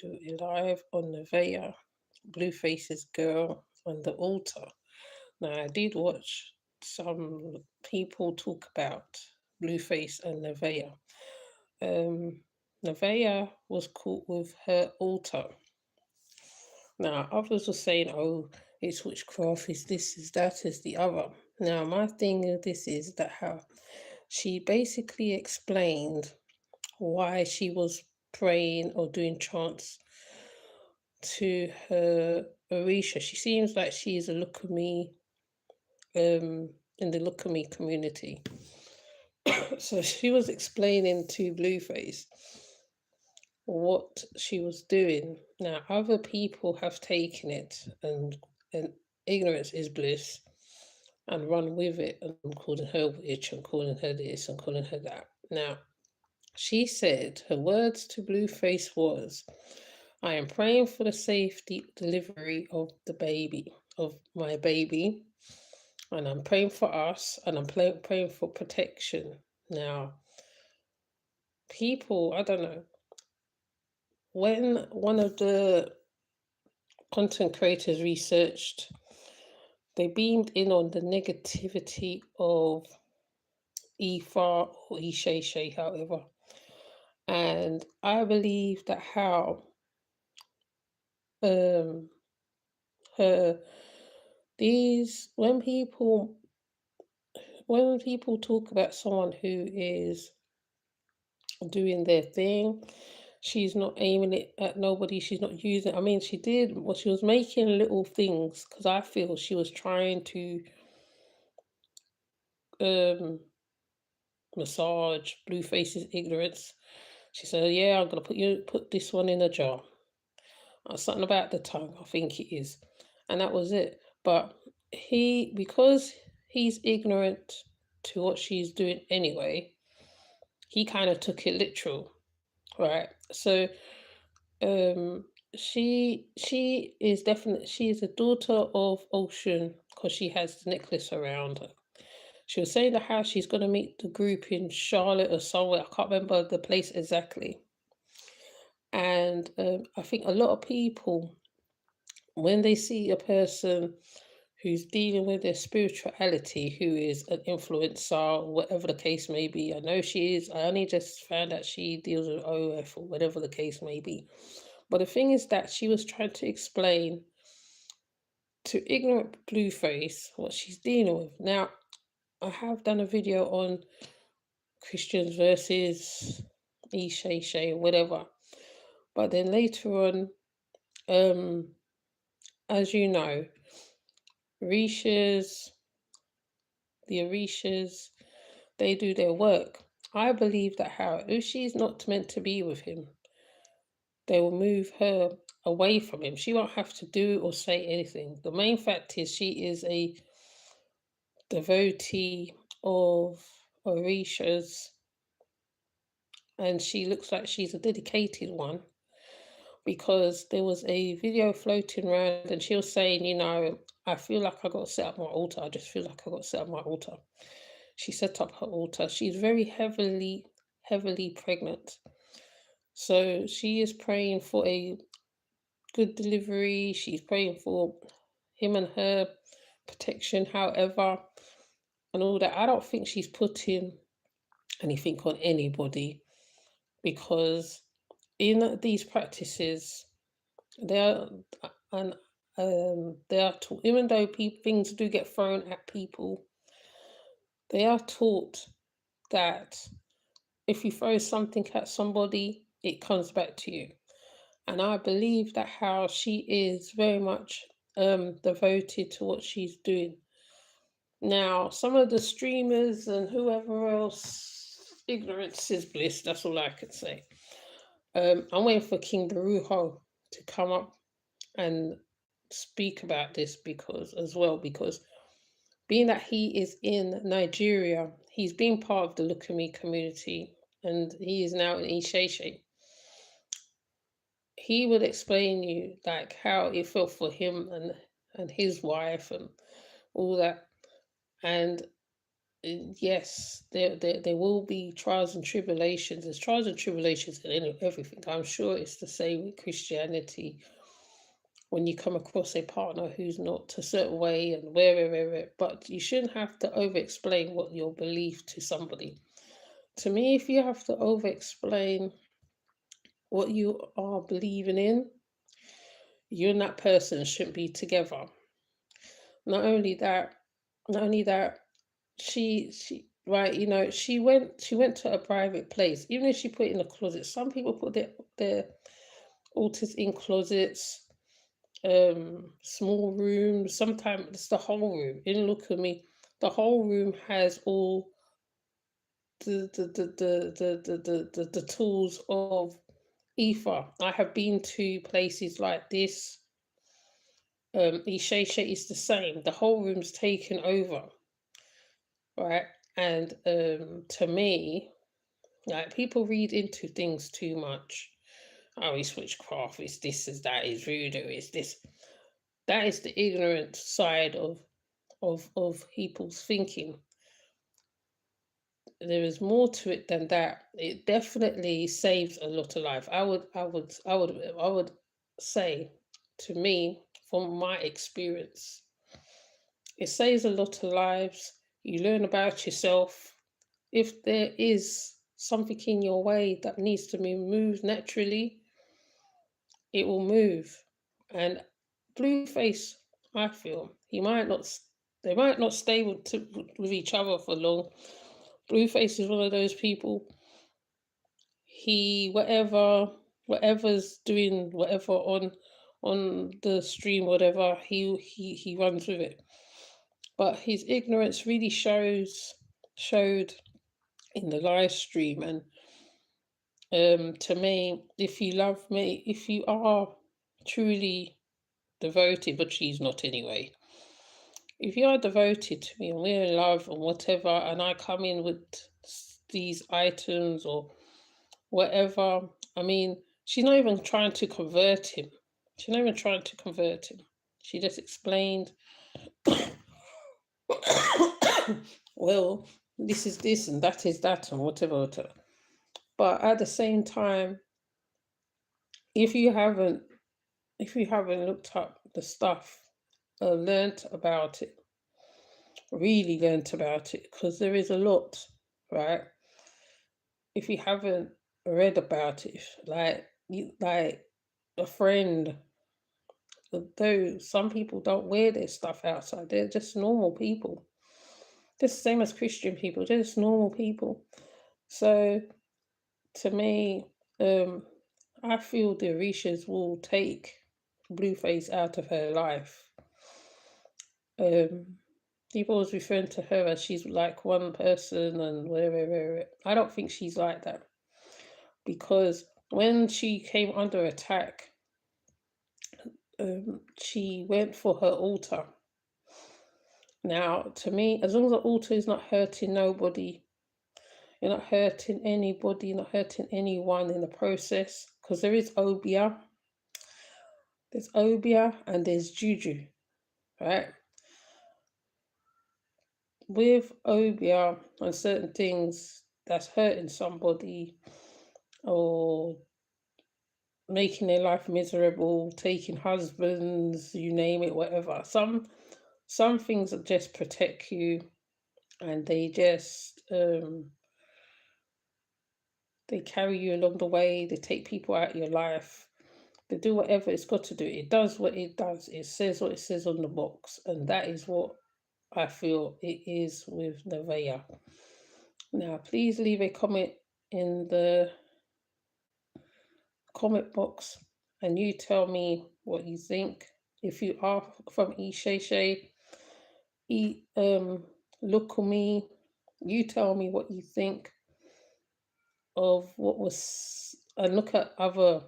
do it live on Nevaeh, Blueface's Girl on the Altar. Now, I did watch some people talk about Blueface and Nevaeh. Um, Nevaeh was caught with her altar. Now, others were saying, oh, it's witchcraft, is this, is that, is the other. Now, my thing of this is that how she basically explained why she was praying or doing chants to her Orisha. She seems like she's a look at me in the look at me community. So she was explaining to Blueface what she was doing. Now other people have taken it and ignorance is bliss and run with it and calling her witch and calling her this and calling her that. Now she said her words to Blueface was, I am praying for the safety delivery of the baby, of my baby, and I'm praying for us, and I'm praying for protection. Now, people, I don't know, when one of the content creators researched, they beamed in on the negativity of Ifa or Isheshe, however. And I believe that how um her these when people talk about someone who is doing their thing, she's not aiming it at nobody. She's not using. I mean, she did. Well, she was making little things because I feel she was trying to um massage Blueface's ignorance. She said, "Yeah, I'm gonna put this one in a jar." Something about the tongue, I think it is, and that was it. But because he's ignorant to what she's doing anyway, he kind of took it literal, right? So Um, she is a daughter of Oshun because she has the necklace around her. She was saying that how she's gonna meet the group in Charlotte or somewhere. I can't remember the place exactly. And I think a lot of people, when they see a person who's dealing with their spirituality, who is an influencer, whatever the case may be. I know she is. I only just found out she deals with OF or whatever the case may be. But the thing is that she was trying to explain to ignorant Blueface what she's dealing with. Now, I have done a video on Christians versus Ishe, whatever. But then later on, um, as you know, Risha's, the Orishas, they do their work. I believe that how if she's not meant to be with him, they will move her away from him. She won't have to do or say anything. The main fact is she is a devotee of Orisha's, and she looks like she's a dedicated one because there was a video floating around and she was saying, I feel like I got to set up my altar. I just feel like I got to set up my altar. She set up her altar. She's very heavily pregnant. So she is praying for a good delivery. She's praying for him and her protection, however, and all that. I don't think she's putting anything on anybody because in these practices, they are and they are taught. Even though things do get thrown at people, they are taught that if you throw something at somebody, it comes back to you. And I believe that how she is very much devoted to what she's doing. Now, some of the streamers and whoever else, ignorance is bliss. That's all I can say. I'm waiting for King Barujo to come up and speak about this because being that he is in Nigeria, he's been part of the Look at Me community and he is now in Isheshe. He would explain you like how it felt for him and his wife and all that. And Yes, there will be trials and tribulations. There's trials and tribulations in everything. I'm sure it's the same with Christianity. When you come across a partner who's not a certain way and where, but you shouldn't have to over explain what your belief to somebody. To me, if you have to over explain what you are believing in, you and that person shouldn't be together. Not only that, not only that, she right, she went to a private place, even if she put it in a closet. Some people put their altars in closets, small rooms. Sometimes it's the whole room. And look at me, the whole room has all the tools of ether. I have been to places like this. Isheshe is the same. The whole room's taken over, right? And to me, like, people read into things too much. Oh, it's witchcraft, it's this, is that, is voodoo, it's this. That is the ignorant side of people's thinking. There is more to it than that. It definitely saves a lot of life. I would say, to me, from my experience, it saves a lot of lives. You learn about yourself. If there is something in your way that needs to be moved naturally, it will move. And Blueface, I feel, they might not stay with each other for long. Blueface is one of those people. He whatever's doing whatever on the stream, whatever, he runs with it. But his ignorance really showed in the live stream. And to me, if you love me, if you are truly devoted, but she's not anyway. If you are devoted to me and we're in love and whatever, and I come in with these items or whatever, I mean, she's not even trying to convert him. She's not even trying to convert him. She just explained, well, this is this and that is that and whatever, whatever. But at the same time, if you haven't looked up the stuff, learnt about it, really learnt about it, because there is a lot, right? If you haven't read about it, like a friend, though some people don't wear their stuff outside, they're just normal people. Just the same as Christian people, they're just normal people. So to me, I feel the Orishas will take Blueface out of her life. People was referring to her as she's like one person and whatever. I don't think she's like that, because when she came under attack, she went for her altar. Now, to me, as long as the altar is not hurting nobody, you're not hurting anybody, you're not hurting anyone in the process, because there is obia. There's obia and there's juju, right? With obia and certain things that's hurting somebody or making their life miserable, taking husbands, you name it, whatever. Some things that just protect you, and they just they carry you along the way. They take people out of your life. They do whatever it's got to do. It does what it does. It says what it says on the box, and that is what I feel it is with Nevaeh. Now, please leave a comment in the comment box, and you tell me what you think. If you are from Isheshe, look at me, you tell me what you think of what was, and look at other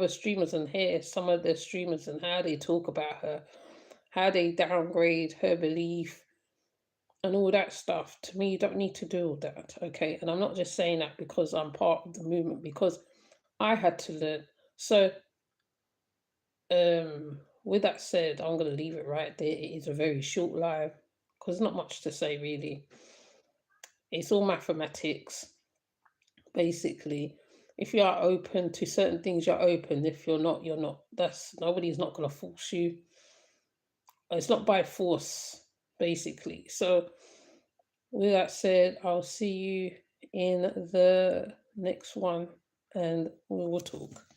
streamers and hear some of the streamers and how they talk about her, how they downgrade her belief and all that stuff. To me, you don't need to do all that, okay? And I'm not just saying that because I'm part of the movement, because I had to learn. So with that said, I'm going to leave it right there. It is a very short live because not much to say really. It's all mathematics, basically. If you are open to certain things, you're open. If you're not, you're not. That's Nobody's not gonna force you. It's not by force, basically. So with that said, I'll see you in the next one and we will talk.